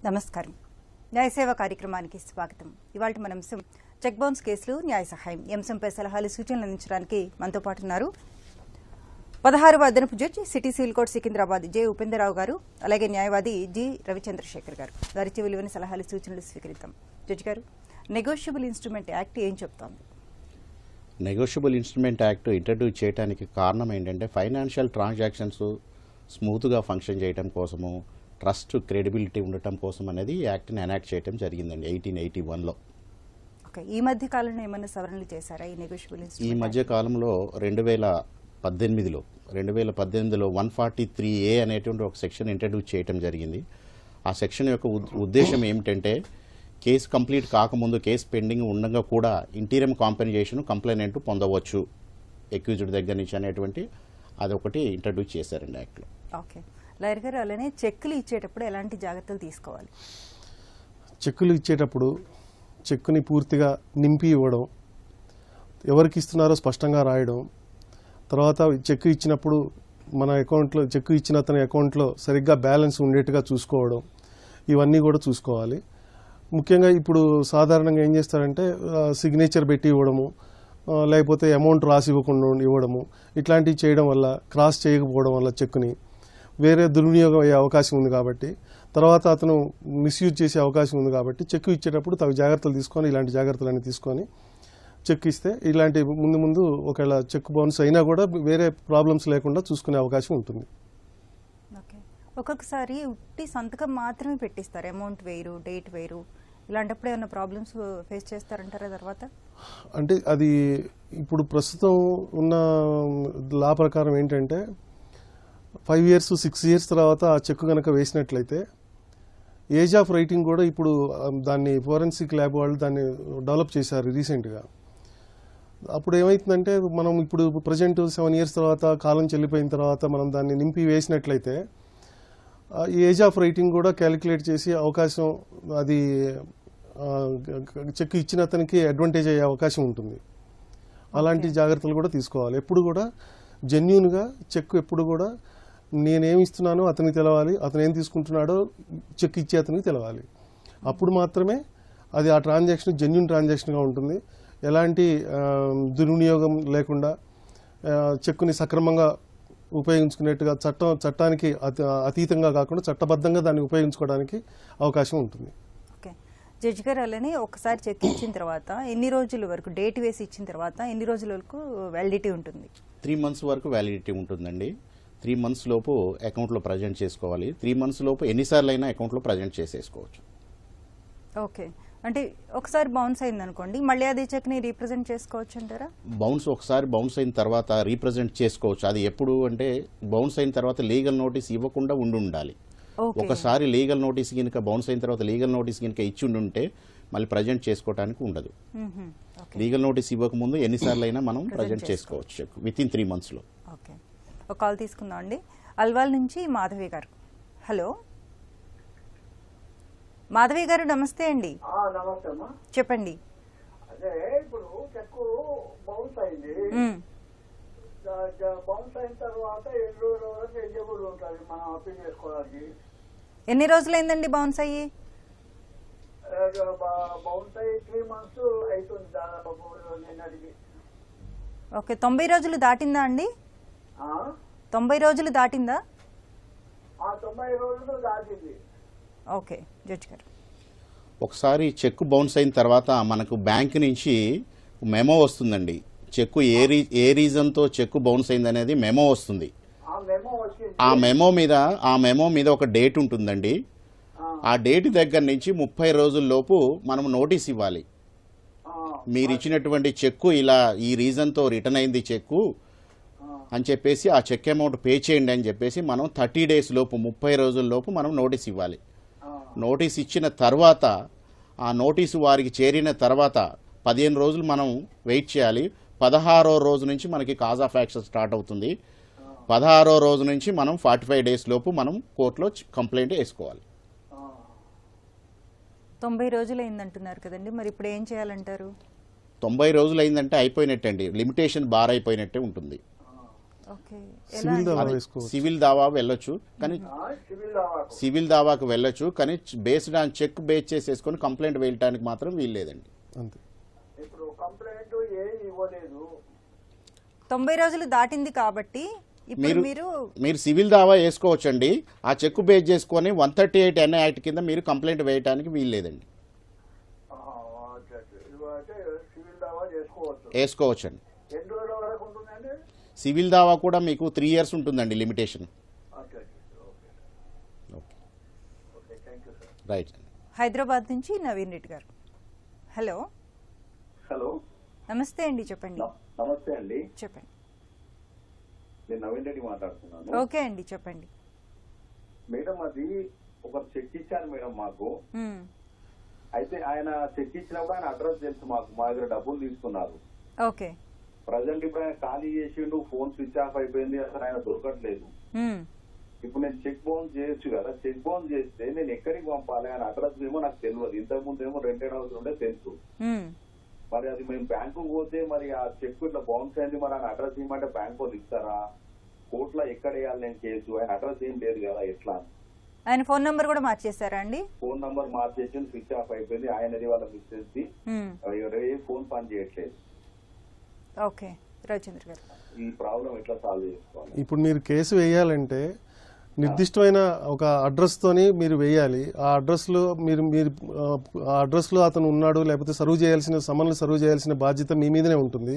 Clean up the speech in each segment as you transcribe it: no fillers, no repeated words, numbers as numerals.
నమస్కారం. న్యాయ సేవ కార్యక్రమానికి స్వాగతం. ఇవాళ మన అంశం చెక్ బౌన్స్ కేసులు న్యాయ సహాయం. ఈ అంశంపై సలహాలు సూచనలు అందించడానికి మనతో పాటు ఉన్నారు 16వ అదనపు judge city civil court Secunderabad J Upendrarao గారు, అలాగే న్యాయవాది జి రవిచంద్రశేఖర్ గారు. వారిచ్చే విలువైన సలహాలు సూచనలు స్వీకరిద్దాం. జడ్జి గారు, నెగోషియబుల్ ఇన్స్ట్రుమెంట్ యాక్ట్ ఏం చెప్తోంది? నెగోషియబుల్ ఇన్స్ట్రుమెంట్ యాక్ట్ ఇంట్రడ్యూస్ చేయడానికి కారణం ఏంటంటే ఫైనాన్షియల్ ట్రాన్సాక్షన్స్ స్మూత్గా ఫంక్షన్ చేయడం కోసము, ట్రస్ట్ క్రెడిబిలిటీ ఉండటం కోసం అనేది ఈ యాక్ట్ని ఎనాక్ట్ చేయడం జరిగిందండి 1881లో. ఓకే, ఈ మధ్య కాలంలో ఏమైనా సవరణలు చేశారా ఈ నెగోషియబుల్ ఇన్స్ట్రుమెంట్? ఈ మధ్య కాలంలో 2018లో 143A అనేటువంటి ఒక సెక్షన్ ఇంట్రడ్యూస్ చేయడం జరిగింది. ఆ సెక్షన్ యొక్క ఉద్దేశం ఏమిటంటే కేసు కంప్లీట్ కాకముందు, కేసు పెండింగ్ ఉండగా కూడా ఇంటీరియం కాంపెన్సేషన్ కంప్లైనెంట్ పొందవచ్చు ఎక్యూజ్డ్ దగ్గర నుంచి అనేటువంటి అదొకటి ఇంట్రడ్యూస్ చేశారండి యాక్ట్లో. ఓకే, లాయర్ గారు, అలానే చెక్కులు ఇచ్చేటప్పుడు ఎలాంటి జాగ్రత్తలు తీసుకోవాలి? చెక్కులు ఇచ్చేటప్పుడు చెక్కుని పూర్తిగా నింపి ఇవ్వడం, ఎవరికి ఇస్తున్నారో స్పష్టంగా రాయడం, తర్వాత చెక్కు ఇచ్చినప్పుడు మన అకౌంట్లో, చెక్కు ఇచ్చిన అతని అకౌంట్లో సరిగ్గా బ్యాలెన్స్ ఉండేట్టుగా చూసుకోవడం, ఇవన్నీ కూడా చూసుకోవాలి. ముఖ్యంగా ఇప్పుడు సాధారణంగా ఏం చేస్తారంటే సిగ్నేచర్ పెట్టి ఇవ్వడము, లేకపోతే అమౌంట్ రాసి ఇవ్వకుండా ఇవ్వడము, ఇట్లాంటివి చేయడం వల్ల, క్రాస్ చేయకపోవడం వల్ల చెక్కుని వేరే దుర్వినియోగం అయ్యే అవకాశం ఉంది. కాబట్టి తర్వాత అతను మిస్యూజ్ చేసే అవకాశం ఉంది. కాబట్టి చెక్కు ఇచ్చేటప్పుడు తగు జాగ్రత్తలు తీసుకొని, ఇలాంటి జాగ్రత్తలన్నీ తీసుకొని చెక్ ఇస్తే ఇలాంటి ముందు ఒకవేళ చెక్ బౌన్స్ అయినా కూడా వేరే ప్రాబ్లమ్స్ లేకుండా చూసుకునే అవకాశం ఉంటుంది. ఓకే, ఒక్కొక్కసారి ఉట్టి సంతకం మాత్రమే పెట్టిస్తారు, అమౌంట్ వేరు, డేట్ వేరు. ఇలాంటప్పుడు ఏమైనా ప్రాబ్లమ్స్ ఫేస్ చేస్తారంటారా తర్వాత? అంటే అది ఇప్పుడు ప్రస్తుతం ఉన్న లా ప్రకారం ఏంటంటే 5 years 6 years తర్వాత ఆ చెక్ కనుక వేసినట్లయితే ఏజ్ ఆఫ్ రైటింగ్ కూడా ఇప్పుడు దాన్ని ఫోరెన్సిక్ ల్యాబ్ వాళ్ళు దాన్ని డెవలప్ చేశారు రీసెంట్గా. అప్పుడు ఏమవుతుందంటే మనం ఇప్పుడు ప్రజెంట్ 7 years తర్వాత, కాలం చెల్లిపోయిన తర్వాత మనం దాన్ని నింపి వేసినట్లయితే ఏజ్ ఆఫ్ రైటింగ్ కూడా క్యాలిక్యులేట్ చేసి అవకాశం, అది చెక్ ఇచ్చిన అతనికి అడ్వాంటేజ్ అయ్యే అవకాశం ఉంటుంది. అలాంటి జాగ్రత్తలు కూడా తీసుకోవాలి. ఎప్పుడు కూడా జెన్యూన్గా చెక్ ఎప్పుడు కూడా నేనేమి ఇస్తున్నానో అతనికి తెలవాలి, అతను ఏం తీసుకుంటున్నాడో చెక్ ఇచ్చే అతనికి తెలవాలి. అప్పుడు మాత్రమే అది ఆ ట్రాన్సాక్షన్ జెన్యూన్ ట్రాన్సాక్షన్గా ఉంటుంది. ఎలాంటి దుర్వినియోగం లేకుండా చెక్కుని సక్రమంగా ఉపయోగించుకునేట్టుగా, చట్టానికి అతీతంగా కాకుండా చట్టబద్ధంగా దాన్ని ఉపయోగించుకోవడానికి అవకాశం ఉంటుంది. ఓకే, జడ్జి గారు, అలానే ఒకసారి చెక్ ఇచ్చిన తర్వాత ఎన్ని రోజుల వరకు, డేట్ వేసి ఇచ్చిన తర్వాత ఎన్ని రోజుల వరకు వ్యాలిడిటీ ఉంటుంది? 3 months వరకు వ్యాలిడిటీ ఉంటుందండి. 3 months లోపు అకౌంట్లో ప్రజెంట్ చేసుకోవాలి. 3 months లోపు ఎన్నిసార్లు అయినా అకౌంట్లో ప్రజెంట్ చేసేసుకోవచ్చు. ఓకే, అంటే ఒకసారి బౌన్స్ అయింది అనుకోండి, మళ్ళీ అదే చెక్ ని రీప్రజెంట్ చేసుకోవచ్చు అంటారా? ఒకసారి బౌన్స్ అయిన తర్వాత రీప్రజెంట్ చేసుకోవచ్చు. అది ఎప్పుడు అంటే బౌన్స్ అయిన తర్వాత లీగల్ నోటీస్ ఇవ్వకుండా ఉండాలి. ఒకసారి లీగల్ నోటీస్ కనుక బౌన్స్ అయిన తర్వాత లీగల్ నోటీస్ కనుక ఇచ్చి ఉంటే మళ్ళీ ప్రజెంట్ చేసుకోవడానికి ఉండదు. లీగల్ నోటీస్ ఇవ్వకముందు ఎన్నిసార్లు అయినా మనం ప్రజెంట్ చేసుకోవచ్చు విత్ ఇన్ 3 months లో. ఓకే, ఒక కాల్ తీసుకుందాం అండి. అల్వాల్ నుంచి మాధవి గారు. హలో మాధవి గారు, నమస్తే అండి. నమస్తే అమ్మా, చెప్పండి. అదే ఇప్పుడు చెక్ బౌన్స్ అయింది. బౌన్స్ అయిన తర్వాత 7 రోజుల వరకు ఎలిజిబుల్ ఉంటుంది మనం అప్పీల్ చేసుకోవడానికి. ఎన్ని రోజులైందండి బౌన్స్ అయ్యి? బౌన్స్ అయ్యి 3 months అవుతుంది దాదాపు నిన్నటికి. ఓకే, 90 రోజులు దాటిందా అండి? 90 రోజులు దాటిందా? 90 రోజులు దాటింది. ఓకే, జడ్జి గారు, ఒకసారి చెక్ బౌన్స్ అయిన తర్వాత మనకు బ్యాంక్ నుంచి మెమో వస్తుందండి. చెక్ ఏ రీజన్తో చెక్ బౌన్స్ అయింది అనేది మెమో వస్తుంది. ఆ మెమో మీద ఒక డేట్ ఉంటుందండి. ఆ డేట్ దగ్గర నుంచి 30 రోజుల్లోపు మనం నోటీస్ ఇవ్వాలి. మీరు ఇచ్చినటువంటి చెక్కు ఇలా ఈ రీజన్తో రిటర్న్ అయింది చెక్కు అని చెప్పేసి ఆ చెక్ అమౌంట్ పే చేయండి అని చెప్పేసి మనం 30 days లోపు, 30 రోజుల్లోపు మనం నోటీస్ ఇవ్వాలి. నోటీస్ ఇచ్చిన తర్వాత ఆ నోటీసు వారికి చేరిన తర్వాత 15 రోజులు మనం వెయిట్ చేయాలి. 16వ రోజు నుంచి మనకి కాజ్ ఆఫ్ యాక్షన్ స్టార్ట్ అవుతుంది. 16వ రోజు నుంచి మనం 45 days లోపు మనం కోర్టులో కంప్లైంట్ వేసుకోవాలి. 90 రోజులు అయిందంటున్నారు కదండి, మరి ఇప్పుడు ఏం చేయాలంటారు? 90 రోజులు అయిందంటే అయిపోయినట్టే అండి, లిమిటేషన్ బార్ అయిపోయినట్టే ఉంటుంది. ఓకే సివిల్ దావా అది వేసుకోవచ్చు. సివిల్ దావా వెళ్ళొచ్చు కానీ సివిల్ దావాకు సివిల్ దావాకు వెళ్ళొచ్చు కానీ బేస్డ్ ఆన్ చెక్ బేస్ చేసేసుకొని కంప్లైంట్ వేయడానికి మాత్రం వీల్లేదండి. అంతే. ఇప్పుడు కంప్లైంట్ ఏమి ఇవ్వలేదు. 90 రోజులు దాటింది కాబట్టి ఇప్పుడు మీరు మీరు సివిల్ దావా వేసుకోవచ్చండి. ఆ చెక్ బేస్ చేసుకొని 138 NI యాక్ట్ కింద మీరు కంప్లైంట్ వేయడానికి వీల్లేదండి. అంటే సివిల్ దావా చేసుకోవచ్చు. వేసుకోవచ్చండి. ఎన్ని రోజుల వరకు ఉంటుందండి? సివిల్ దావా కూడా మీకు 3 years ఉంటుందండి limitation. Okay thank you sir. Right. Hyderabad నుంచి నవీన్ రెడ్డి గారు. హలో హలో, నమస్తే అండి, చెప్పండి. నమస్తే అండి. చెప్పండి. నేను నవీన్ రెడ్డి మాట్లాడుతున్నాను. ఓకే అండి, చెప్పండి. మేడం, అది ఒక చెక్ ఇచ్చాను మేడం మాకు. మ్మ్. అయితే ఆయన చెక్ ఇచ్చినప్పుడు ఆయన అడ్రస్ తెలుసు మాకు, మా దగ్గర డబ్బులు తీసుకున్నారు. ఓకే. ప్రజెంట్ ఇప్పుడు ఆయన ఖాళీ చేసిండు, ఫోన్ స్విచ్ ఆఫ్ అయిపోయింది, అసలు ఆయన దొరకట్లేదు. మ్మ్. ఇప్పుడు నేను చెక్ బౌన్స్ చేయొచ్చు కదా, చెక్ బౌన్స్ చేస్తే నేను ఎక్కడికి పంపాలి? ఆయన అడ్రస్ ఏమో నాకు తెలియదు. ఇంతకు ముందు ఏమో రెంటెడ్ హౌస్ ఉండే తెలుసు. మ్మ్. మరి అది మేము బ్యాంకు పోతే మరి ఆ చెక్ ఇట్లా బౌన్స్ అయింది, మరి ఆయన అడ్రస్ ఇవ్వమంటే బ్యాంక్ వాళ్ళు ఇస్తారా? కోర్టులో ఎక్కడ వేయాలి నేను కేసు? ఆయన అడ్రస్ ఏం లేదు కదా, ఎట్లా? ఆయన ఫోన్ నంబర్ కూడా మార్చేశారా అండి? ఫోన్ నంబర్ మార్చేసి స్విచ్ ఆఫ్ అయిపోయింది. ఆయనది వాళ్ళ మిస్సెస్ ది ఫోన్ పని చేయట్లేదు. ఓకే, రవిచంద్ర గారు, ఈ ప్రాబ్లం ఎట్లా సాల్వ్ చేసుకోవాలి? ఇప్పుడు మీరు కేసు వేయాలంటే నిర్దిష్టమైన ఒక అడ్రస్ తోని మీరు వేయాలి. ఆ అడ్రస్ లో మీరు మీరు ఆ అడ్రస్ లో అతను ఉన్నాడు, లేకపోతే సర్వ్ చేయాల్సిన సమన్లు సర్వ్ చేయాల్సిన బాధ్యత మీ మీదనే ఉంటుంది.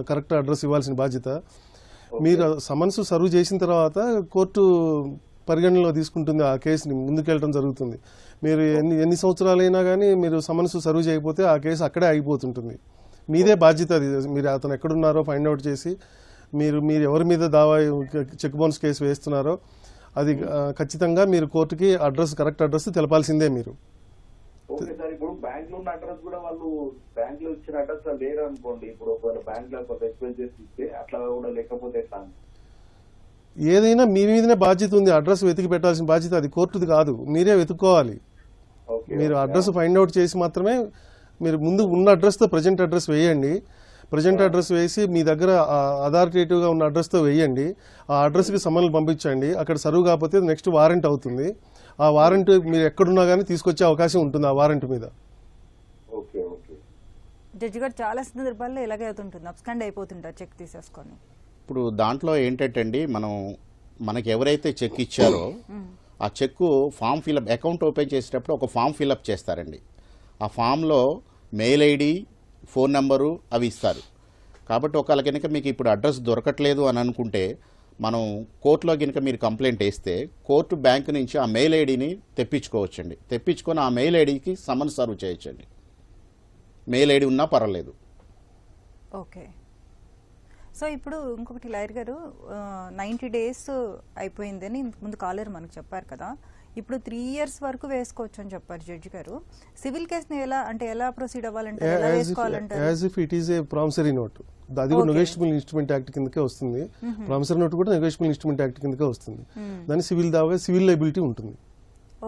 కరెక్ట్ అడ్రస్ ఇవ్వాల్సిన బాధ్యత. మీరు సమన్స్ సర్వ్ చేసిన తర్వాత కోర్టు పరిగణనలో తీసుకుంటుంది, ఆ కేసుని ముందుకెళ్ళడం జరుగుతుంది. మీరు ఎన్ని సంవత్సరాలైనా కానీ మీరు సమన్స్ సర్వ్ చేయకపోతే ఆ కేసు అక్కడే ఆగిపోతుంటుంది. మీదే బాధ్యత అది. మీరు అతను ఎక్కడున్నారో ఫైండ్ అవుట్ చేసి మీరు ఎవరి మీద దావా చెక్ బౌన్స్ కేసు వేస్తున్నారో అది ఖచ్చితంగా మీరు కోర్టుకి కరెక్ట్ అడ్రస్ తెలపాల్సిందే మీరు. ఓకే సార్, ఇప్పుడు బ్యాంక్ లో ఉన్న అడ్రస్ కూడా వాళ్ళు బ్యాంక్ లో ఇచ్చిన అడ్రస్ లేరు అనుకోండి. ఇప్పుడు ఒకవేళ బ్యాంక్ లో ఎక్స్పెన్స్ ఇస్తే అట్లా కూడా లేకపోతే ఎట్లా? ఏదైనా మీ మీదనే బాధ్యత ఉంది. అడ్రస్ వెతికి పెట్టాల్సిన బాధ్యత అది కోర్టుది కాదు, మీరే వెతుక్కోవాలి. మీరు అడ్రస్ ఫైండ్ అవుట్ చేసి మాత్రమే మీరు ముందు ఉన్న అడ్రస్తో ప్రజెంట్ అడ్రస్ వేయండి. ప్రజెంట్ అడ్రస్ వేసి మీ దగ్గర అథారిటేటివ్గా ఉన్న అడ్రస్తో వేయండి. ఆ అడ్రస్కి సమన్లు పంపించండి. అక్కడ సర్వ్ కాకపోతే నెక్స్ట్ వారెంట్ అవుతుంది. ఆ వారెంట్ మీరు ఎక్కడున్నా కానీ తీసుకొచ్చే అవకాశం ఉంటుంది ఆ వారెంట్ మీద. జడ్జి గారు చాలా సందర్భాల్లో ఇలాగే అవుతుంటుంది, అబ్స్కాండ్ అయిపోతుంటారు చెక్ తీసేసుకొని. ఇప్పుడు దాంట్లో ఏంటంటే అండి, మనకి ఎవరైతే చెక్ ఇచ్చారో ఆ check form fill up, account open చేసేటప్పుడు ఒక ఫామ్ ఫిలప్ చేస్తారండి. ఆ ఫామ్లో మెయిల్ ఐడి, ఫోన్ నెంబరు అవి ఇస్తారు. కాబట్టి ఒకవేళ కనుక మీకు ఇప్పుడు అడ్రస్ దొరకట్లేదు అని అనుకుంటే మనం కోర్టులో కనుక మీరు కంప్లైంట్ వేస్తే కోర్టు బ్యాంక్ నుంచి ఆ మెయిల్ ఐడిని తెప్పించుకోవచ్చండి. తెప్పించుకొని ఆ మెయిల్ ఐడికి సమన్ సర్వ్ చేయొచ్చండి. మెయిల్ ఐడి ఉన్నా పర్వాలేదు. ఓకే. సో ఇప్పుడు ఇంకొకటి లాయర్ గారు, 90 days అయిపోయిందని ముందు కాలర్ మనకు చెప్పారు కదా, ఇప్పుడు 3 years వరకు వేసుకోవచ్చు అని చెప్పారు జడ్జి గారు. సివిల్ కేసుని ఎలా ప్రొసీడ్ అవ్వాలంటే ఎలా వేసుకోవాలంటే? As if it is a promissory note, అది కూడా నెగోషియబుల్ ఇన్స్ట్రుమెంట్ యాక్ట్ కిందకే వస్తుంది. ప్రామిసరీ నోట్ కూడా నెగోషియబుల్ ఇన్స్ట్రుమెంట్ యాక్ట్ కిందకే వస్తుంది. దాని సివిల్ దావా సివిల్ లయబిలిటీ ఉంటుంది.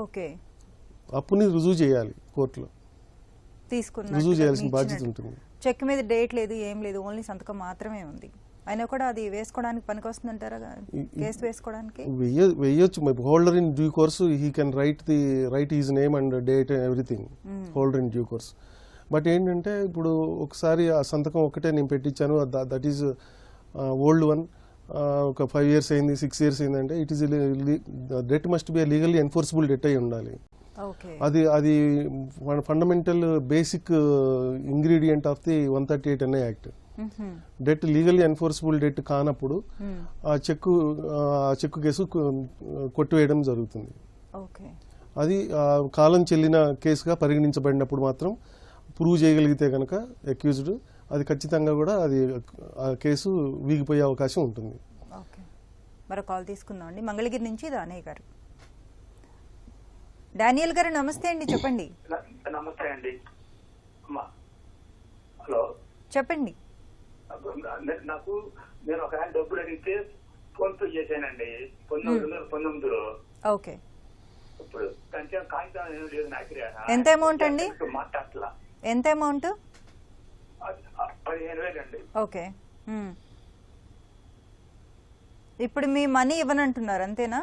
ఓకే. అప్పుని రుజువు చేయాలి కోర్టులో, రుజువు చేయాల్సిన బాధ్యత ఉంటుంది. చెక్ మీద డేట్ లేదు, ఏం లేదు, ఓన్లీ సంతకం మాత్రమే ఉంది. అయినా కూడా అది వేసుకోవడానికి పనికొస్తుందంటారా? కేసు వేసుకోవడానికి వేయొచ్చు. Holder in due course he can write his name and date everything, holder in due course. But ఏంటంటే ఇప్పుడు ఒకసారి ఆ సంతకం ఒకటే నేను పెట్టించాను, దట్ ఈజ్ ఓల్డ్ వన్, ఒక 5 years అయింది, 6 years అయిందంటే it is debt must be legally enforceable debt అయి ఉండాలి. అది fundamental basic ingredient of the 138 NI act. Debt legally enforceable debt కానప్పుడు ఆ చెక్కు కేసు కొట్టివేయడం జరుగుతుంది. అది కాలం చెల్లిన కేసుగా పరిగణించబడినప్పుడు మాత్రం ప్రూవ్ చేయగలిగితే కనుక అక్యూజ్డ్, అది ఖచ్చితంగా కూడా ఆ కేసు వీగిపోయే అవకాశం ఉంటుంది. మరో కాల్ తీసుకుందాం అండి. మంగళగిరి నుంచి దానయ్య గారు. డానియల్ గారు నమస్తే అండి, చెప్పండి. నమస్తే అండి. హలో, చెప్పండి. నేను ఒక ఆయన డబ్బులు అడిగితే ఫోన్ పే చేశానండి 1919లో. ఓకే. ఇప్పుడు కొంచెం కాగితం ఏం లేదు నా దగ్గర. ఎంత అమౌంట్ అండి? మాట్లాడలా. ఎంత అమౌంట్? 15,000 అండి. ఓకే. ఇప్పుడు మీ మనీ ఇవ్వనంటున్నారు అంతేనా?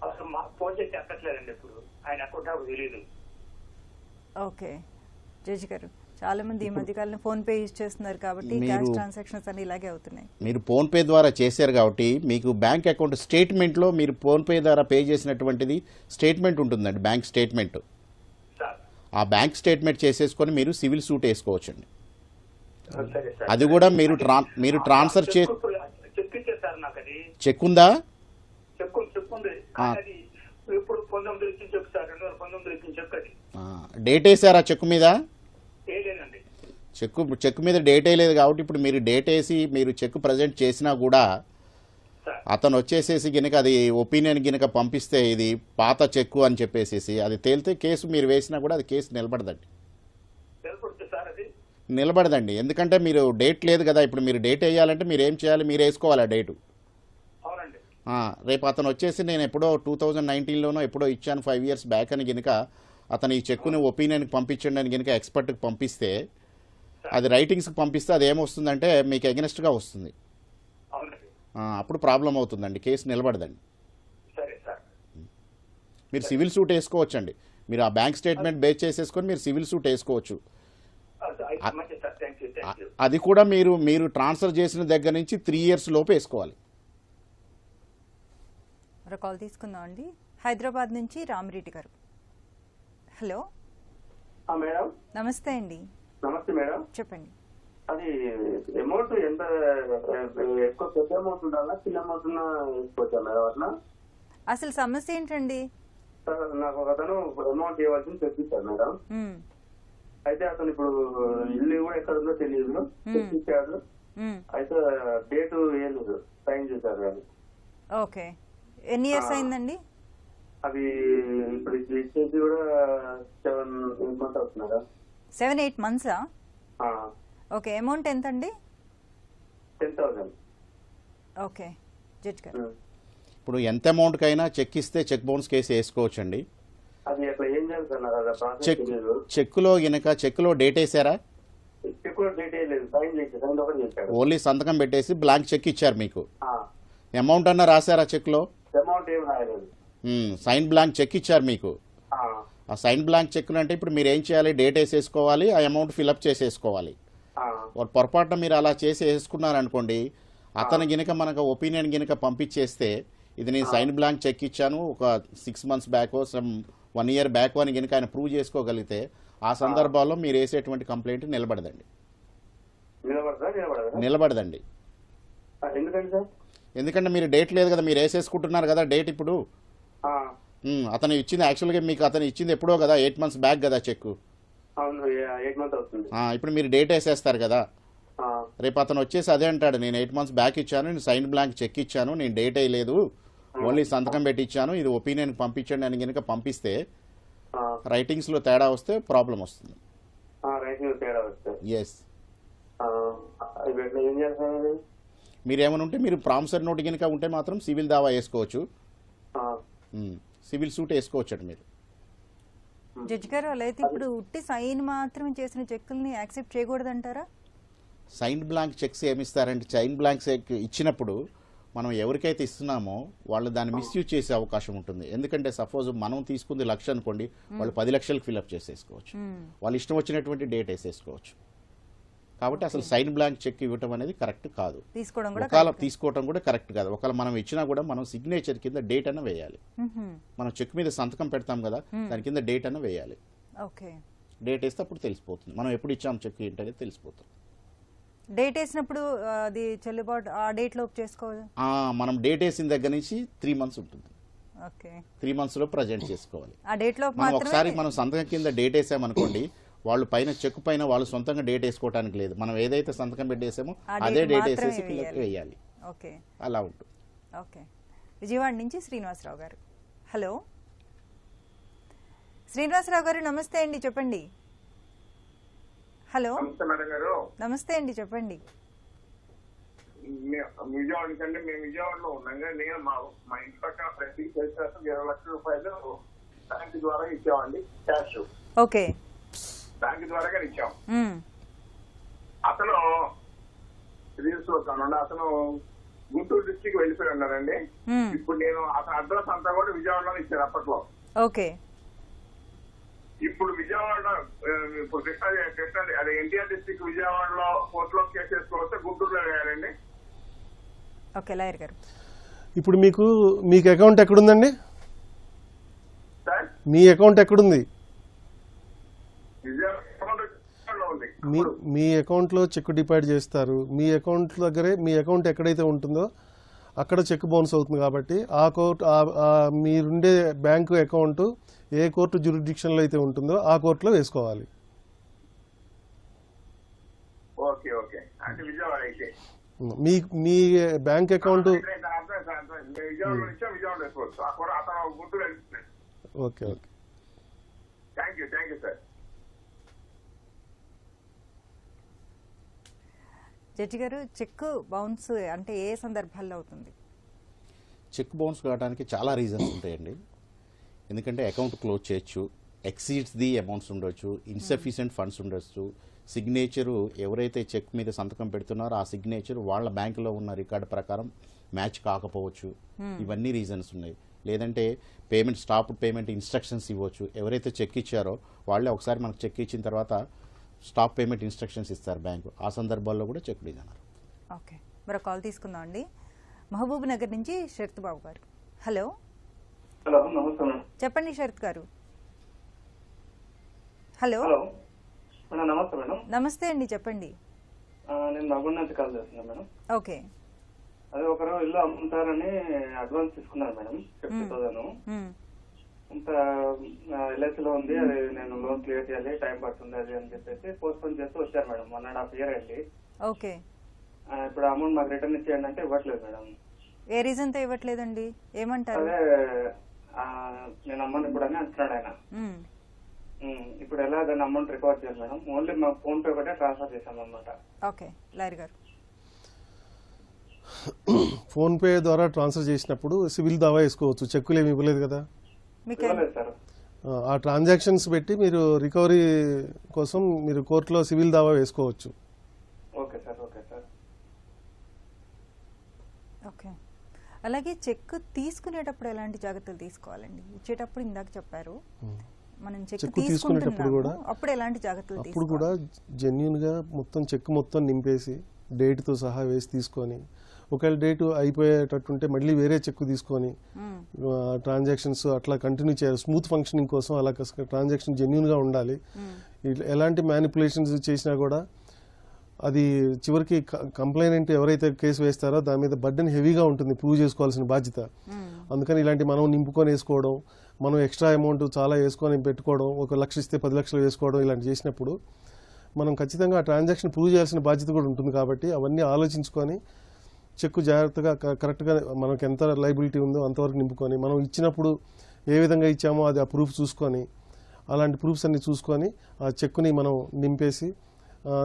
అసలు మా ఫోన్ చేసి ఎక్కట్లేదండి. ఇప్పుడు ఆయన అకౌంట్ నాకు తెలియదు. ఓకే జడ్జి గారు, చాలా మంది ఈ మధ్యకాలంలో ఫోన్ పే యూజ్ చేస్తున్నారు కాబట్టి మీరు- క్యాష్ ట్రాన్సాక్షన్స్ అన్ని ఇలాగే అవుతున్నాయి. మీరు ఫోన్పే ద్వారా చేశారు కాబట్టి మీకు బ్యాంక్ అకౌంట్ స్టేట్మెంట్లో మీరు ఫోన్పే ద్వారా పే చేసినటువంటిది స్టేట్మెంట్ ఉంటుందండి, బ్యాంక్ స్టేట్మెంట్. సార్ ఆ బ్యాంక్ స్టేట్మెంట్ చేసేసుకొని మీరు సివిల్ సూట్ వేసుకోవచ్చండి. సరే సార్. అది కూడా మీరు ట్రాన్స్ఫర్ చే చెక్ ఇచ్చేసారు నాకు. అది చెక్ ఉందా? చెక్ ఉంది. కానీ అది ఇప్పుడు 19 ఇచ్చిన చెక్ సార్, 2019 ఇచ్చిన చెక్. అది డేట్ వేసారా చెక్ మీద? ఏలేనండి. చెక్ మీద డేట్ వేయలేదు కాబట్టి ఇప్పుడు మీరు డేట్ వేసి మీరు చెక్ ప్రజెంట్ చేసినా కూడా సార్ అతను వచ్చేసేసి గినక అది ఒపీనియన్ గినక పంపిస్తే ఇది పాత చెక్కు అని చెప్పేసి అది తేలితే కేసు మీరు వేసినా కూడా అది కేసు నిలబడదండి. తెలుపుతుంది సార్. అది నిలబడదండి, ఎందుకంటే మీరు డేట్ లేదు కదా. ఇప్పుడు మీరు డేట్ వేయాలంటే మీరు ఏం చేయాలి, మీరు వేసుకోవాలి ఆ డేటు. అవునండి. రేపు అతను వచ్చేసి నేను ఎప్పుడో 2019లోనో ఎప్పుడో ఇచ్చాను 5 years బ్యాక్ అని గినక అతను ఈ చెక్కుని ఒపీనియన్కి పంపించండి అని గినక ఎక్స్పర్ట్కి పంపిస్తే, అది రైటింగ్స్కి పంపిస్తే అది ఏమొస్తుందంటే మీకు ఎగనెస్ట్గా వస్తుంది. అవునండి. అప్పుడు ప్రాబ్లం అవుతుందండి, కేసు నిలబడదండి. సరే సార్. మీరు సివిల్ సూట్ వేసుకోవచ్చండి. మీరు ఆ బ్యాంక్ స్టేట్మెంట్ బేస్ చేసేసుకొని మీరు సివిల్ సూట్ వేసుకోవచ్చు. మంచిది సార్. Thank you. అది కూడా మీరు ట్రాన్స్ఫర్ చేసిన దగ్గర నుంచి 3 years లోపు వేసుకోవాలి. మరో కాల్ తీసుకుందాం అండి. హైదరాబాద్ నుంచి రామిరెడ్డి గారు. హలో మేడం నమస్తే అండి, నమస్తే మేడం. చెప్పండి. అది అమౌంట్ ఎంత ఎక్కువ పెద్ద అమౌంట్ ఉండాలా చిన్న అమౌంట్ ఉన్నా వేసుకోవచ్చా మేడం అట్లా? అసలు సమస్య ఏంటండి? సార్ నాకు ఒక అతను అమౌంట్ ఇవ్వాల్సింది తెప్పిస్తాడు మేడం. మ్మ్. అయితే అతను ఇప్పుడు ఇల్లు కూడా ఎక్కడ ఉందో తెలియదు, తెప్పించాడు. అయితే డేటు ఏం లేదు, సైన్ చేశారు కానీ. ఓకే, ఎన్ని ఇయర్స్ అయిందండి? అవి ఇప్పుడు ఇచ్చేసి కూడా 7-8 months అవుతున్నారా? 7-8 months. ఓకే, అమౌంట్ ఎంత అండి? 10,000. ఓకే జడ్జ్ గారు, ఇప్పుడు ఎంత అమౌంట్కైనా చెక్ ఇస్తే చెక్ బౌన్స్ కేసు వేసుకోవచ్చండి. అది అట్లా ఏం చేయాలి సార్? నాకు అలా ప్రాసెస్ తెలియదు. చెక్కులో డేట్ వేసారా? చెక్ కూడా డేట్ లేదు, సైన్ చేసి సైన్ ఒకటి చేశాడు. ఓన్లీ సంతకం పెట్టేసి బ్లాంక్ చెక్ ఇచ్చారు మీకు. అమౌంట్ అన్నా రాశారా చెక్లో? అమౌంట్ ఏం రాయలేదు. సైన్ బ్లాంక్ చెక్ ఇచ్చారు మీకు. ఆ సైన్ బ్లాంక్ చెక్ అంటే ఇప్పుడు మీరు ఏం చేయాలి, డేట్ వేసేసుకోవాలి, ఆ అమౌంట్ ఫిల్అప్ చేసేసుకోవాలి. పొరపాటున మీరు అలా చేసి వేసుకున్నారనుకోండి, అతను గినక మనకు ఒపీనియన్ గినక పంపించేస్తే ఇది నేను సైన్ బ్లాంక్ చెక్ ఇచ్చాను ఒక 6 months బ్యాక్ 1 year బ్యాక్ అని గినక ఆయన ప్రూవ్ చేసుకోగలిగితే ఆ సందర్భాల్లో మీరు వేసేటువంటి కంప్లైంట్ నిలబడదండి. నిలబడదండి. ఎందుకంటే సార్? ఎందుకంటే మీరు డేట్ లేదు కదా, మీరు వేసేసుకుంటున్నారు కదా డేట్. ఇప్పుడు అతను ఇచ్చింది యాక్చువల్గా మీకు అతను ఇచ్చింది ఎప్పుడో కదా, 8 months బ్యాక్ కదా చెక్. అవును, 8 months అవుతుంది. ఇప్పుడు మీరు డేట్ వేసేస్తారు కదా, రేపు అతను వచ్చేసి అదే అంటాడు, నేను 8 months బ్యాక్ ఇచ్చాను, నేను సైన్ బ్లాంక్ చెక్ ఇచ్చాను, నేను డేట్ వేయలేదు, ఓన్లీ సంతకం పెట్టించాను, ఇది ఒపీనియన్ పంపించండి అని కనుక పంపిస్తే రైటింగ్స్ లో తేడా వస్తే ప్రాబ్లం వస్తుంది. ఎస్, మీరేమైనా ఉంటే మీరు ప్రామిసరీ నోట్ కనుక ఉంటే మాత్రం సివిల్ దావా వేసుకోవచ్చు, సివిల్ సూట్ వేసుకోవచ్చు మీరు. జడ్జి గారు, అలా అయితే ఇప్పుడు ఉట్టి సైన్ మాత్రం చేసిన చెక్కుల్ని యాక్సెప్ట్ చేయకూడదంటారా? సైన్ బ్లాంక్ చెక్స్ ఏమిస్తారంటే, సైన్ బ్లాంక్ చెక్ ఇచ్చినప్పుడు మనం ఎవరికైతే ఇస్తున్నామో వాళ్ళు దాన్ని మిస్యూజ్ చేసే అవకాశం ఉంటుంది. ఎందుకంటే సపోజ్ మనం తీసుకుంది 1,00,000 అనుకోండి, వాళ్ళు 10 లక్షలకు ఫిల్అప్ చేసేసుకోవచ్చు, వాళ్ళు ఇష్టం వచ్చినటువంటి డేట్ వేసేసుకోవచ్చు. కాబట్టి అసలు సైన్ బ్లాంక్ చెక్ ఇవ్వటం అనేది కరెక్ట్ కాదు, ఒకవేళ తీసుకోవడం కూడా కరెక్ట్ కాదు. ఒకవేళ మనం ఇచ్చినా కూడా మనం సిగ్నేచర్ కింద డేట్ అన్న వేయాలి. మనం చెక్ మీద సంతకం పెడతాం కదా, దాని కింద డేట్ అన్న వేయాలి. డేట్ వేస్తే అప్పుడు తెలిసిపోతుంది మనం ఎప్పుడు ఇచ్చాం చెక్ ఏంటనేది తెలిసిపోతుంది. డేట్ వేసినప్పుడు అది చెల్లుబాటు ఆ డేట్ లోపు చేసుకోవాలి. మనం డేట్ వేసిన దగ్గర నుంచి 3 months ఉంటుంది. 3 months లో ప్రజెంట్ చేసుకోవాలి. ఆ డేట్ లో ఒకసారి మనం సంతకం కింద డేట్ వేసామనుకోండి, వాళ్ళు పైన చెక్ పైన వాళ్ళు సొంతంగా డేట్ వేసుకోవడానికి లేదు, మనం ఏదైతే సంతకం పెట్టేసామో అదే డేట్ వేసేసి వేయాలి. అలా ఉంటుంది. ఓకే, విజయవాడ నుంచి శ్రీనివాసరావు గారు. హలో శ్రీనివాసరావు గారు, నమస్తే అండి, చెప్పండి. హలో నమస్తే అండి, చెప్పండి. విజయవాడ కంటే మేము విజయవాడలో ఉన్నాం కానీ నేను మా ఇంటి పక్కన ప్రతి చేసేసి 20 లక్షల రూపాయలు బ్యాంక్ ద్వారా ఇచ్చామండి, క్యాష్. ఓకే, బ్యాంక్ ద్వారా ఇచ్చాం. అతను రీల్స్ లో కాకుండా అతను గుంటూరు డిస్టిక్ వెళ్ళిపోయి ఉన్నారండి. ఇప్పుడు నేను అతని అడ్రస్ అంతా కూడా విజయవాడలో ఇచ్చారు అప్పట్లో. ఓకే. ఇప్పుడు విజయవాడ ఇప్పుడు కృష్ణా అదే ఎన్టీఆర్ డిస్టిక్ విజయవాడలో కోర్టులో కేసు వేసుకోవస్తే గుంటూరులో వేయాలండి. ఓకే లాయర్ గారు, ఇప్పుడు మీకు అకౌంట్ ఎక్కడుందండి? సార్ మీ అకౌంట్ ఎక్కడుంది? విజయవాడలో ఉంది. మీ అకౌంట్లో చెక్ డిపాజిట్ చేస్తారు. మీ అకౌంట్ దగ్గరే మీ అకౌంట్ ఎక్కడైతే ఉంటుందో అక్కడ చెక్ బౌన్స్ అవుతుంది. కాబట్టి ఆ కోర్టు మీరుండే బ్యాంకు అకౌంట్ ఏ కోర్టు జ్యూరిడిక్షన్లో అయితే ఉంటుందో ఆ కోర్టులో వేసుకోవాలి. ఓకే ఓకే, అంటే విజయవాడ అయితే మీ బ్యాంక్ అకౌంట్ విజయవాడలో ఇచ్చా విజయవాడ వేసుకోవచ్చు. అతను గుంటూరు వెళ్తున్నాడు. Okay okay. Thank you sir. Judge గారు, చెక్ బౌన్స్ అంటే ఏ సందర్భాల్లో అవుతుంది? చెక్ బౌన్స్ కావడానికి చాలా రీజన్స్ ఉంటాయండి. ఎందుకంటే అకౌంట్ క్లోజ్ చేయొచ్చు, ఎక్సీడ్స్ ది అమౌంట్స్ ఉండొచ్చు, ఇన్సఫిషియెంట్ ఫండ్స్ ఉండొచ్చు, సిగ్నేచరు ఎవరైతే చెక్ మీద సంతకం పెడుతున్నారో ఆ సిగ్నేచర్ వాళ్ళ బ్యాంకులో ఉన్న రికార్డు ప్రకారం మ్యాచ్ కాకపోవచ్చు. ఇవన్నీ రీజన్స్ ఉన్నాయి. లేదంటే స్టాప్ పేమెంట్ ఇన్స్ట్రక్షన్స్ ఇవ్వచ్చు. ఎవరైతే చెక్ ఇచ్చారో వాళ్ళే ఒకసారి మనకు చెక్ ఇచ్చిన తర్వాత స్టాప్ పేమెంట్ ఇన్స్ట్రక్షన్స్ ఇస్తారు బ్యాంకు. ఆ సందర్భాల్లో కూడా చెక్ రీజ్ అన్నారు. ఓకే, మరో కాల్ తీసుకుందాం అండి. మహబూబ్ నగర్ నుంచి శరత్ బాబు గారు. హలో. హలో, నమస్తే మేడం. చెప్పండి శరత్ గారు. హలో. హలో మేడం, నమస్తే మేడం. నమస్తే అండి, చెప్పండి. నేను నల్గొండ నుంచి కాల్ చేస్తున్నాను మేడం. ఓకే. అదే ఒకరు ఇల్లు అమ్ముతారని అడ్వాన్స్ తీసుకున్నారు మేడం, 50,000. ఇంత ఎల్ఐసిలో ఉంది, అది నేను లోన్ క్లియర్ చేయాలి, టైం పడుతుంది అది అని చెప్పేసి పోస్ట్ పోన్ చేస్తూ వచ్చారు మేడం. 1.5 year అయింది. ఓకే. ఇప్పుడు అమౌంట్ మాకు రిటర్న్ ఇచ్చేయండి అంటే ఇవ్వట్లేదు మేడం. ఏ రీజన్ తో ఇవ్వట్లేదండి? ఏమంటారు? అదే నేను అమ్మను ఇప్పుడు అని అంటున్నాడు ఆయన. ఇప్పుడు ఎలా దాన్ని అమౌంట్ రికవర్ చేయాలి మేడం? ఓన్లీ మా ఫోన్ పే ఒకటే ట్రాన్స్ఫర్ చేశాం అనమాట. ఓకే లాయర్ గారు, ఫోన్ పే ద్వారా ట్రాన్స్ఫర్ చేసినప్పుడు సివిల్ దావా వేసుకోవచ్చు. చెక్కులు ఏమి ఇవ్వలేదు కదా. ఇవ్వలేదు సార్. ఆ ట్రాన్సాక్షన్స్ పెట్టి మీరు రికవరీ కోసం మీరు కోర్టులో సివిల్ దావా వేసుకోవచ్చు. Okay sir. Okay sir. Okay. అలాగే చెక్ తీసుకునేటప్పుడు ఎలాంటి జాగ్రత్తలు తీసుకోవాలండి? ఇచ్చేటప్పుడు ఇందాక చెప్పారు, మనం చెక్ తీసుకునేటప్పుడు కూడా అప్పుడు ఎలాంటి జాగ్రత్తలు తీసుకోవాలి? అప్పుడు కూడా జెన్యూన్ గా మొత్తం చెక్ మొత్తం నింపేసి డేట్ తో సహా వేసి తీసుకొని, ఒకవేళ డేట్ అయిపోయేటట్టుంటే మళ్ళీ వేరే చెక్ తీసుకొని ట్రాన్సాక్షన్స్ అట్లా కంటిన్యూ చేయాలి. స్మూత్ ఫంక్షనింగ్ కోసం అలా ట్రాన్సాక్షన్ జెన్యూన్ గా ఉండాలి. ఎలాంటి మ్యానిపులేషన్స్ చేసినా కూడా అది చివరికి కంప్లైనెంట్ ఎవరైతే కేసు వేస్తారో దాని మీద బర్డెన్ హెవీగా ఉంటుంది, ప్రూవ్ చేసుకోవాల్సిన బాధ్యత. అందుకని ఇలాంటి మనం నింపుకొని వేసుకోవడం, మనం ఎక్స్ట్రా అమౌంట్ చాలా వేసుకొని పెట్టుకోవడం, 1 లక్ష ఇస్తే 10 లక్షలు వేసుకోవడం, ఇలాంటి చేసినప్పుడు మనం ఖచ్చితంగా ఆ ట్రాన్సాక్షన్ ప్రూవ్ చేయాల్సిన బాధ్యత కూడా ఉంటుంది. కాబట్టి అవన్నీ ఆలోచించుకొని చెక్ జాగ్రత్తగా కరెక్ట్గా మనకు ఎంత లైబిలిటీ ఉందో అంతవరకు నింపుకొని, మనం ఇచ్చినప్పుడు ఏ విధంగా ఇచ్చామో అది ఆ ప్రూఫ్ చూసుకొని, అలాంటి ప్రూఫ్స్ అన్ని చూసుకొని ఆ చెక్ని మనం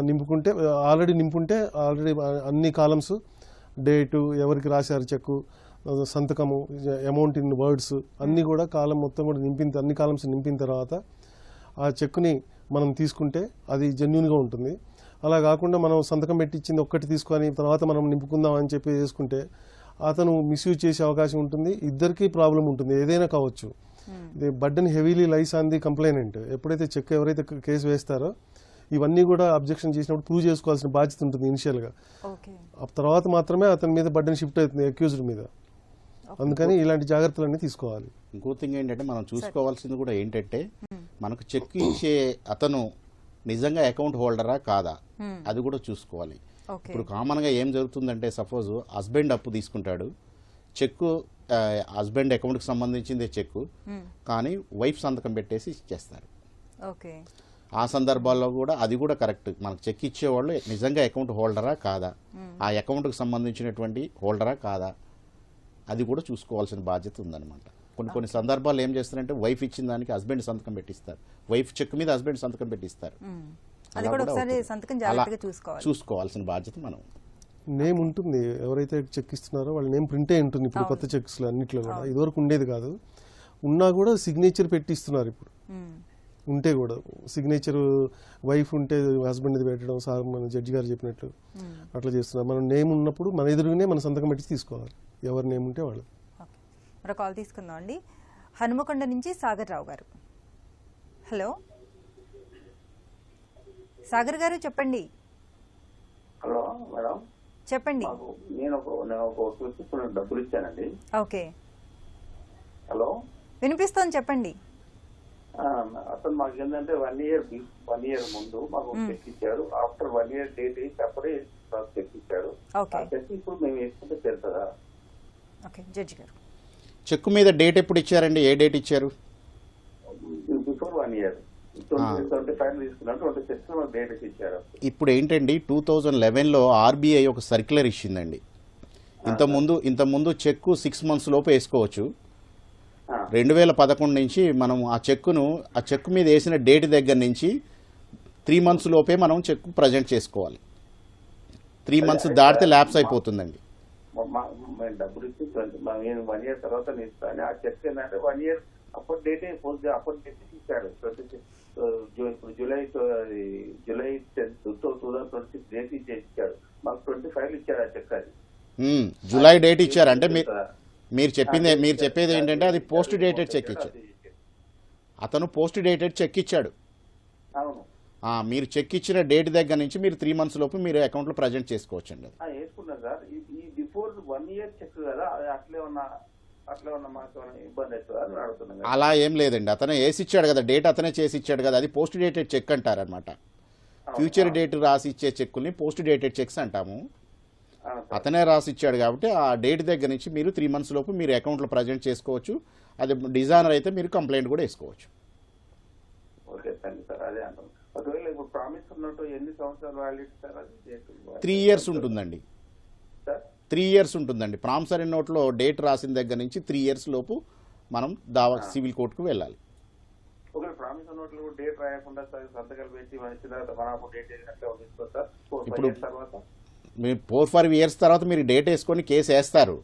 నింపుకుంటే ఆల్రెడీ అన్ని కాలమ్స్, డేటు, ఎవరికి రాశారు చెక్కు, సంతకము, అమౌంట్ ఇన్ వర్డ్స్ అన్నీ కూడా కాలం మొత్తం కూడా అన్ని కాలమ్స్ నింపిన తర్వాత ఆ చెక్ని మనం తీసుకుంటే అది జెన్యూన్గా ఉంటుంది. అలా కాకుండా మనం సంతకం పెట్టించింది ఒక్కటి తీసుకొని తర్వాత మనం నింపుకుందాం అని చెప్పి చేసుకుంటే అతను మిస్యూజ్ చేసే అవకాశం ఉంటుంది. ఇద్దరికీ ప్రాబ్లం ఉంటుంది, ఏదైనా కావచ్చు. Burden heavily lies on the complainant. ఎప్పుడైతే చెక్ ఎవరైతే కేసు వేస్తారో ఇవన్నీ కూడా అబ్జెక్షన్ చేసినప్పుడు ప్రూవ్ చేసుకోవాల్సిన బాధ్యత ఉంటుంది ఇనిషియల్గా. తర్వాత మాత్రమే అతని మీద బర్డెన్ షిఫ్ట్ అవుతుంది అక్యూజ్డ్ మీద. అందుకని ఇలాంటి జాగ్రత్తలన్నీ తీసుకోవాలి. ఇంకో థింగ్ ఏంటంటే మనం చూసుకోవాల్సింది కూడా ఏంటంటే మనకు చెక్ ఇచ్చే అతను నిజంగా అకౌంట్ హోల్డరా కాదా అది కూడా చూసుకోవాలి. ఇప్పుడు కామన్గా ఏం జరుగుతుందంటే సపోజ్ హస్బెండ్ అప్పు తీసుకుంటాడు, చెక్ హస్బెండ్ అకౌంట్కి సంబంధించిందే చెక్, కానీ వైఫ్ సంతకం పెట్టేసి ఇచ్చేస్తారు. ఆ సందర్భాల్లో కూడా అది కూడా కరెక్ట్. మనకు చెక్ ఇచ్చేవాళ్ళు నిజంగా అకౌంట్ హోల్డరా కాదా, ఆ అకౌంట్కి సంబంధించినటువంటి హోల్డరా కాదా అది కూడా చూసుకోవాల్సిన బాధ్యత ఉందన్నమాట. కొన్ని సందర్భాలు ఏం చేస్తారంటే వైఫ్ ఇచ్చిన దానికి హస్బెండ్ సంతకం పెట్టిస్తారు, వైఫ్ చెక్ మీద హస్బెండ్ సంతకం పెట్టిస్తారు. చూసుకోవాల్సిన బాధ్యత మనం. నేమ్ ఉంటుంది, ఎవరైతే చెక్ ఇస్తున్నారో వాళ్ళ నేమ్ ప్రింట్ అయి ఉంటుంది. ఇప్పుడు కొత్త చెక్స్ అన్నిట్లో కూడా ఇదివరకు ఉండేది కాదు. ఉన్నా కూడా సిగ్నేచర్ పెట్టి ఇస్తున్నారు. ఇప్పుడు ఉంటే కూడా సిగ్నేచర్ వైఫ్ ఉంటే హస్బెండ్ది పెట్టడం, సార్ మన జడ్జి గారు చెప్పినట్లు అట్లా చేస్తున్నారు. మనం నేమ్ ఉన్నప్పుడు మన ఎదురుగానే మన సంతకం పెట్టి తీసుకోవాలి, ఎవరి నేమ్ ఉంటే వాళ్ళు. ఓకే, మరో కాల్ తీసుకుందాం అండి. హనుమకొండ నుంచి సాగర్ రావు గారు. హలో సాగర్ గారు, చెప్పండి. హలో మేడం, చెప్పండి. నేను ఒక డబ్బులు ఇచ్చానండి. ఓకే, హలో వినిపిస్తోంది, చెప్పండి. అసలు మాకు ఏంటంటే 1 ఇయర్ ముందు మాకు చెక్ ఇచ్చారు. ఆఫ్టర్ 1 ఇయర్ డేట్ వేసి అప్పుడే చెక్ ఇచ్చారు. ఆ చెక్ ఇప్పుడు మేము వేసుకుంటే తెలుస్తుందా? ఓకే, జడ్జి గారు. చెక్ మీద డేట్ ఎప్పుడు ఇచ్చారండి? ఏ డేట్ ఇచ్చారు? బిఫోర్ 1 ఇయర్ 25 తీసుకున్నాను, 26 డేట్ ఇచ్చారు. ఇప్పుడు ఏంటండి 2011లో ఆర్బీఐ ఒక సర్క్యులర్ ఇచ్చిందండి. ఇంతకుముందు చెక్కు 6 months లోపు వేసుకోవచ్చు. 2011 నుంచి మనం ఆ చెక్కు మీద వేసిన డేట్ దగ్గర నుంచి 3 months లోపే మనం చెక్కు ప్రజెంట్ చేసుకోవాలి. 3 months దాటితే ల్యాప్స్ అయిపోతుందండి. డబ్బులు ఇచ్చి 1 ఇయర్ తర్వాత ఇస్తాను. ఆ చెక్ ఏంటంటే 1 ఇయర్ అప్పుడు డేట్ ఇచ్చాడు. ఇప్పుడు జూలై 10, 2026 డేట్ ఇచ్చాడు. మాకు 25 ఇచ్చాడు ఆ చెక్. అది జూలై డేట్ ఇచ్చారు అంటే మీరు చెప్పేది ఏంటంటే అది పోస్ట్ డేటెడ్ చెక్ ఇచ్చారు. అతను పోస్ట్ డేటెడ్ చెక్ ఇచ్చాడు. అవును, మీరు చెక్ ఇచ్చిన డేట్ దగ్గర నుంచి మీరు 3 months లోపు మీరు అకౌంట్లో ప్రజెంట్ చేసుకోవచ్చు అండి. వేసుకున్నాను సార్. ఈ బిఫోర్ 1 ఇయర్ చెక్ కదా, అట్లే ఉన్న మాకు ఇబ్బంది అవుతుందా అని అడుగుతున్నాను. అలా ఏం లేదండి, అతనే వేసి ఇచ్చాడు కదా, డేట్ అతనే చేసి ఇచ్చాడు కదా, అది పోస్ట్ డేటెడ్ చెక్ అంటారనమాట. ఫ్యూచర్ డేట్ రాసి ఇచ్చే చెక్కుల్ని పోస్ట్ డేటెడ్ చెక్స్ అంటాము. అతనే రాసి ఇచ్చాడు కాబట్టి ఆ డేట్ దగ్గర నుంచి మీరు 3 months లోపు మీరు అకౌంట్లో ప్రజెంట్ చేసుకోవచ్చు. అది డిజైనర్ అయితే మీరు కంప్లైంట్ కూడా వేసుకోవచ్చు. Okay, thank you sir. అదే అంటాం. ఒకవేళ ఇప్పుడు ప్రామిస్ ఉన్నట్టు ఎన్ని సంవత్సరాలు వ్యాలిడిటీ సార్? అది 3 years ఉంటుందండి. సార్ 3 years ఉంటుందండి. ప్రామిసరీ నోట్లో డేట్ రాసిన దగ్గర నుంచి 3 years లోపు మనం సివిల్ కోర్టుకు వెళ్ళాలి. ఒకవేళ ప్రామిస్ ఉన్నట్లు డేట్ రాయకుండా సంతకాలు పెట్టి మంచి తర్వాత మన డేట్ అట్లా తీసుకోవచ్చు సార్. ఇప్పుడు తర్వాత మీరు 4-5 years తర్వాత మీరు డేట్ వేసుకొని కేసు వేస్తారు.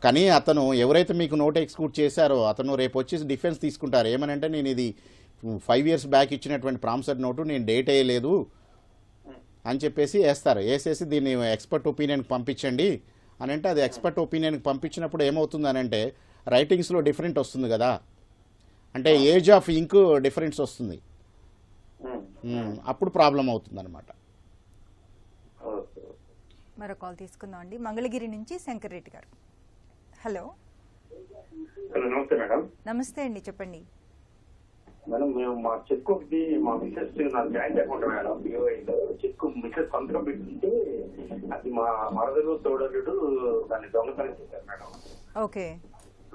కానీ అతను ఎవరైతే మీకు నోట్ ఎగ్జిక్యూట్ చేశారో అతను రేపు వచ్చేసి డిఫెన్స్ తీసుకుంటారు. ఏమనంటే నేను ఇది 5 years బ్యాక్ ఇచ్చినటువంటి ప్రామిసరీ నోటు నేను డేట్ వేయలేదు అని చెప్పేసి వేస్తారు. వేసేసి దీన్ని ఎక్స్పర్ట్ ఒపీనియన్కి పంపించండి అని అంటే అది ఎక్స్పర్ట్ ఒపీనియన్కి పంపించినప్పుడు ఏమవుతుంది అని అంటే రైటింగ్స్లో డిఫరెంట్ వస్తుంది కదా, అంటే ఏజ్ ఆఫ్ ఇంక్ డిఫరెన్స్ వస్తుంది. అప్పుడు ప్రాబ్లం అవుతుంది అనమాట. మరో కాల్ తీసుకుందాం అండి. మంగళగిరి నుంచి శంకర్ రెడ్డి గారు. హలో నమస్తే మేడం. నమస్తే అండి, చెప్పండి. మేడం, మేము మా చెక్ ఒకటి మా మిసెస్ నా joint account madam, check Mrs సంతకం పెట్టుకుంటే అది మా మరదలు తోడలుడు దాన్ని దొంగతనం చేశారు మేడం. ఓకే,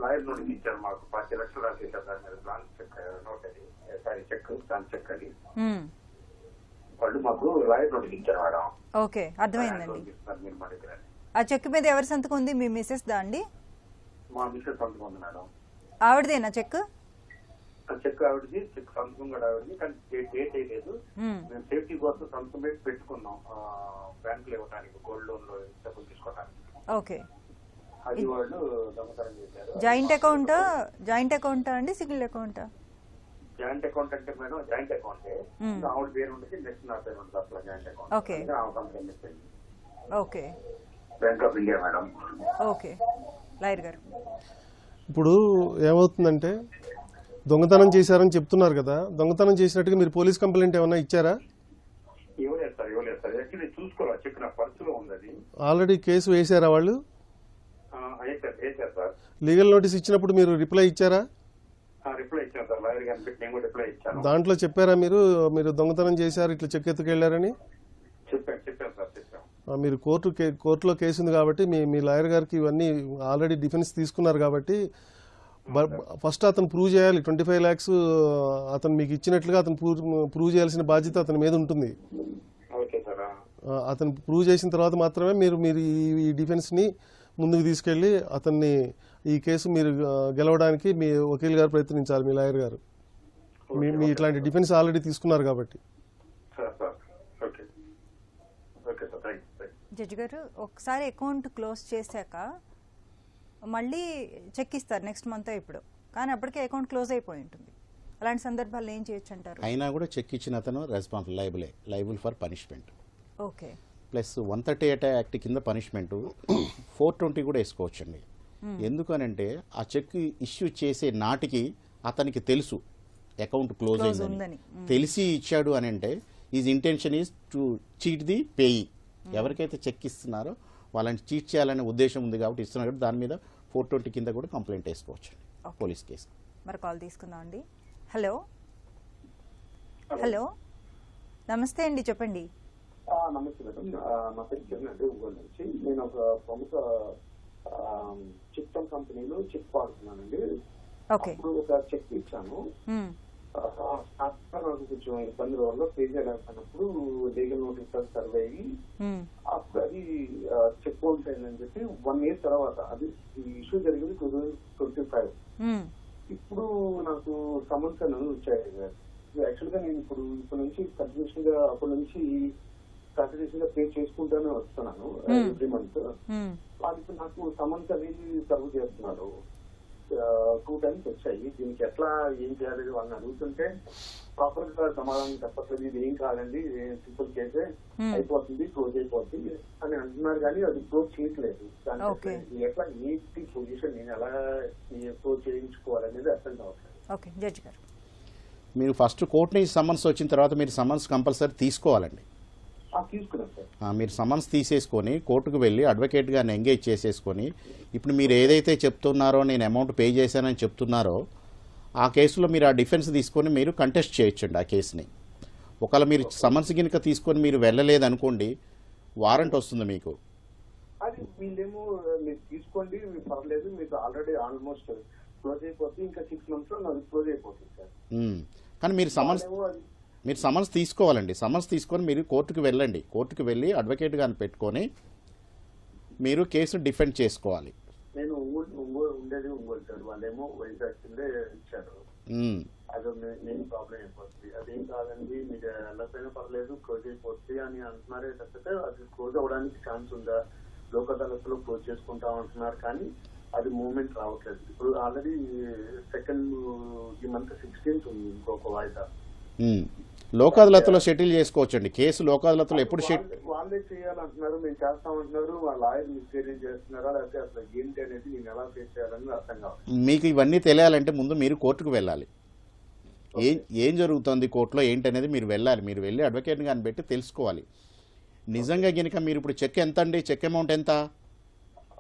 లాయర్ నోటీస్ ఇచ్చారు మాకు. 10 లక్షలు రాసేసారు దాని మీద. బ్లాంక్ చెక్ నోట్ అది, సారీ చెక్ బ్లాంక్ చెక్ అది. వాళ్ళు మాకు లాయర్ నోటీస్ ఇచ్చారు మేడం. ఓకే, అర్థమైందండి. మీరు మా దగ్గర ఆ చెక్ మీద ఎవరి సంతకం ఉంది? మీ మిసెస్ దా అండి? మా మిసెస్ సంతకం ఉంది మేడం. ఆవిడదేనా చెక్? చెక్ ఆవిడది, చెక్ సంతకం కూడా ఆవిడది, కానీ డేట్ వేయలేదు. మేము సేఫ్టీ కోసం సంతకం పెట్టి పెట్టుకున్నాం బ్యాంకులో ఇవ్వడానికి, గోల్డ్ లోన్ లో డబ్బులు తీసుకోవడానికి. ఓకే, అది వాళ్ళు దొంగతనం చేశారు. జాయింట్ అకౌంటా అండి, సింగిల్ అకౌంటా? జాయింట్ అకౌంట్ అంటే మేడం జాయింట్ అకౌంటే, ఆవిడ పేరు ఉంటుంది, నెక్స్ట్ నా పేరు ఉంటుంది. అట్లా joint account. Okay, okay, bank of India madam. Okay, lawyer గారు. ఇప్పుడు ఏమవుతుందంటే దొంగతనం చేశారని చెప్తున్నారు కదా, దొంగతనం చేసినట్టుగా మీరు పోలీస్ కంప్లైంట్ ఏమైనా ఇచ్చారా? ఇవ్వలేదు సార్. యాక్చువల్లీ చూసుకోవాలి, చెక్ నా పర్సులో ఉంది. అది ఆల్రెడీ కేసు వేసారా వాళ్ళు? వేశారు సార్. లీగల్ నోటీస్ ఇచ్చినప్పుడు మీరు రిప్లై ఇచ్చారా? రిప్లై ఇచ్చాను సార్. లాయర్ గారిని పెట్టి నేను కూడా రిప్లై ఇచ్చాను. దాంట్లో చెప్పారా మీరు దొంగతనం చేశారు, ఇట్లా చెక్ ఎత్తుకెళ్లారని? చెప్పాను సార్, చెప్పాను. మీరు కోర్టులో కేసు ఉంది కాబట్టి మీ లాయర్ గారికి ఇవన్నీ ఆల్రెడీ డిఫెన్స్ తీసుకున్నారు కాబట్టి ఫస్ట్ అతను ప్రూవ్ చేయాలి. 25 lakhs అతను మీకు ఇచ్చినట్లుగా అతను ప్రూవ్ చేయాల్సిన బాధ్యత అతని మీద ఉంటుంది. అతను ప్రూవ్ చేసిన తర్వాత మాత్రమే మీరు ఈ డిఫెన్స్ని ముందుకు తీసుకెళ్లి అతన్ని ఈ కేసు మీరు గెలవడానికి మీ వకీల్ గారు ప్రయత్నించాలి, మీ లాయర్ గారు. మీ ఇట్లాంటి డిఫెన్స్ ఆల్రెడీ తీసుకున్నారు కాబట్టి. జడ్జి గారు, ఒకసారి అకౌంట్ క్లోజ్ చేశాక మళ్ళీ చెక్ ఇస్తారు నెక్స్ట్ మంత్ ఇప్పుడు, కానీ అప్పటికే అకౌంట్ క్లోజ్ అయిపోయి ఉంటుంది. అలాంటి సందర్భాల్లో ఏం చేయొచ్చు అంటారు? అయినా కూడా చెక్ ఇచ్చిన అతను liable for punishment. Okay. Plus 138 act కింద పనిష్మెంట్ 420 కూడా వేసుకోవచ్చండి. ఎందుకనంటే ఆ చెక్ ఇష్యూ చేసే నాటికి అతనికి తెలుసు అకౌంట్ క్లోజ్ అయిందని, తెలిసి ఇచ్చాడు అని అంటే his intention is to cheat the payee. ఎవరికైతే చెక్ ఇస్తున్నారో వాళ్ళని చీట్ చేయాలనే ఉద్దేశం ఉంది కాబట్టి ఇస్తున్నారు. దాని మీద 420 కింద కూడా కంప్లైంట్ వేసుకోవచ్చు పోలీస్ కేసు. మరి కాల్ తీసుకుందాం అండి. హలో హలో, నమస్తే అండి, చెప్పండి. నమస్తే మేడం, నా పేరు కిరణ్ అండి, ఒంగోలు నుంచి. నేను ఒక ప్రముఖ చిట్ కంపెనీలో చెక్ వాడుతున్నానండి. అప్పుడు ఒక చెక్ ఇచ్చాను. నాకు కొంచెం ఇబ్బందుల వల్ల పే చేయలేకపోయినప్పుడు లీగల్ నోటీస్ సర్వే అయ్యి అప్పుడు అది చెక్ బౌన్స్ అయిందని చెప్పి 1 year తర్వాత, అది ఇష్యూ జరిగింది 2025. ఇప్పుడు నాకు సమన్స్ అనేది వచ్చాయి. యాక్చువల్ గా నేను ఇప్పుడు నుంచి కంటిన్యూషన్ గా అప్పటి నుంచి కంటిన్యూషన్ గా పే చేసుకుంటూనే వస్తున్నాను ఎవ్రీ మంత్. వాళ్ళకి నాకు సమన్స్ అనేది సర్వ్ చేస్తున్నారు. 2 times వచ్చాయి. దీనికి ఎట్లా ఏం చేయాలి వాళ్ళని అడుగుతుంటే ప్రాపర్ గా సమాధానం చెప్పట్లేదు. ఇది ఏం కాదండి, సింపుల్ కేసే, అయిపోతుంది, క్లోజ్ అయిపోతుంది అని అంటున్నారు, కానీ అది క్లోజ్ చేయట్లేదు. దానికి ఎట్లా ఏంటి పొజిషన్, నేను ఎలా క్లోజ్ చేయించుకోవాలనేది అర్థం కావట్లేదు. ఓకే జడ్జి గారు, మీరు ఫస్ట్ కోర్టు నుంచి సమన్స్ వచ్చిన తర్వాత మీరు సమన్స్ కంపల్సరీ తీసుకోవాలండి. మీరు సమన్స్ తీసేసుకొని కోర్టుకు వెళ్ళి అడ్వకేట్ గారిని ఎంగేజ్ చేసేసుకొని, ఇప్పుడు మీరు ఏదైతే చెప్తున్నారో నేను అమౌంట్ పే చేశానని చెప్తున్నారో ఆ కేసులో మీరు ఆ డిఫెన్స్ తీసుకొని మీరు కంటెస్ట్ చేయొచ్చండి ఆ కేసుని. ఒకవేళ మీరు సమన్స్ గినక తీసుకొని మీరు వెళ్ళలేదనుకోండి, వారెంట్ వస్తుంది మీకు. అది వీళ్ళేమో మీరు తీసుకోండి పర్లేదు, మీకు ఆల్రెడీ ఆల్మోస్ట్ క్లోజ్ అయిపోతుంది, ఇంకా 6 months లో అది క్లోజ్ అయిపోతుంది సార్. కానీ మీరు సమన్స్ తీసుకోవాలండి. సమన్స్ తీసుకొని మీరు కోర్టుకు వెళ్ళండి. కోర్టుకు వెళ్ళి అడ్వకేట్ గారిని పెట్టుకొని మీరు కేసు డిఫెండ్ చేసుకోవాలి. నేను ఉండేది ఒంగోలు సార్, వాళ్ళేమో వైజాగ్ కిందే ఇచ్చారు. అదో మెయిన్ ప్రాబ్లం అయిపోతుంది. అదేం కాదండి, మీరు వెళ్ళకపోయినా పర్లేదు, క్లోజ్ అయిపోతుంది అని అంటున్నారే తప్పితే అది క్లోజ్ అవ్వడానికి ఛాన్స్ ఉందా, లోక్ అదాలత్లో క్లోజ్ చేసుకుంటాం అంటున్నారు, కానీ అది మూవ్మెంట్ రావట్లేదు. ఇప్పుడు ఆల్రెడీ ఈ మంత్ 16th ఉంది ఇంకొక వాయిదా. లోక్ అదాలత్లో సెటిల్ చేసుకోవచ్చండి కేసు. లోక్ అదాలత్లో ఎప్పుడు వాళ్ళే చేయాలంటున్నారు, మేము చేస్తామంటున్నారు. వాళ్ళ లాయర్ మిస్‌గైడ్ చేస్తున్నారా లేకపోతే అసలు ఏంటి అనేది నేను ఎలా ఫేస్ చేయాలని అర్థం కావాలి. మీకు ఇవన్నీ తెలియాలంటే ముందు మీరు కోర్టుకు వెళ్ళాలి. ఏం జరుగుతుంది కోర్టులో ఏంటనేది మీరు వెళ్ళాలి. మీరు వెళ్ళి అడ్వకేట్ గారిని పెట్టి తెలుసుకోవాలి. నిజంగా గినక మీరు ఇప్పుడు చెక్ ఎంత అండి, చెక్ అమౌంట్ ఎంత?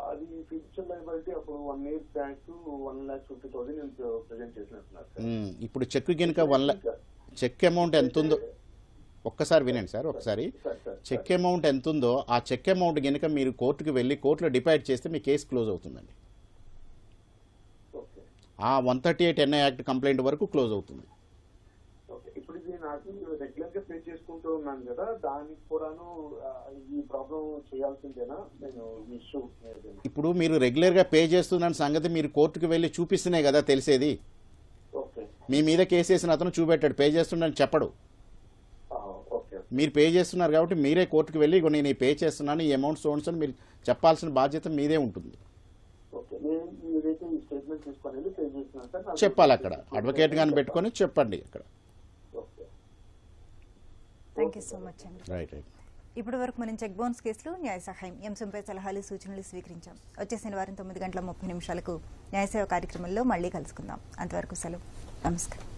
అది ఫ్యూచర్ లయబిలిటీ అప్పుడు 1 year బ్యాక్ 1,50,000 నేను ప్రెజెంట్ చేసినట్టున్నారు. ఇప్పుడు చెక్ గినక చెక్ అమౌంట్ ఎంత ఉందో ఒక్కసారి వినండి సార్. ఒకసారి చెక్ అమౌంట్ ఎంత ఉందో ఆ చెక్ అమౌంట్ గినక మీరు కోర్టుకు వెళ్ళి కోర్టులో డిపాజిట్ చేస్తే మీ కేసు క్లోజ్ అవుతుందండి. ఆ 138 NI యాక్ట్ కంప్లైంట్ వరకు క్లోజ్ అవుతుంది. ఇప్పుడు ఇది నాకు రెగ్యులర్ గా పే చేసుకుంటూ ఉన్నాను కదా, దానికి కూడాను ఈ ప్రాబ్లం చేయాల్సిందేనా? నేను ఇష్యూ ఇప్పుడు మీరు రెగ్యులర్ గా పే చేస్తున్న సంగతి మీరు కోర్టుకు వెళ్ళి చూపిస్తేనే కదా తెలిసేది. మీ మీద కేసు వేసిన అతను చూపెట్టాడు, పే చేస్తున్నాడని చెప్పడు. మీరు పే చేస్తున్నారు కాబట్టి మీరే కోర్టుకు వెళ్ళి నేను పే చేస్తున్నాను, ఈ అమౌంట్ సోన్స్ అని మీరు చెప్పాల్సిన బాధ్యత మీదే ఉంటుంది. చెప్పాలి అక్కడ అడ్వకేట్ గారిని పెట్టుకొని చెప్పండి అక్కడ. థ్యాంక్ యూ సో మచ్ అండి. రైట్. ఇప్పటి వరకు మనం చెక్ బౌన్స్ కేసులు న్యాయ సహాయం అంశంపై సలహాలు సూచనలు స్వీకరించాం. వచ్చే శనివారం 9:30 న్యాయసేవ కార్యక్రమంలో మళ్ళీ కలుసుకుందాం. అంతవరకు సెలవు. నమస్కారం.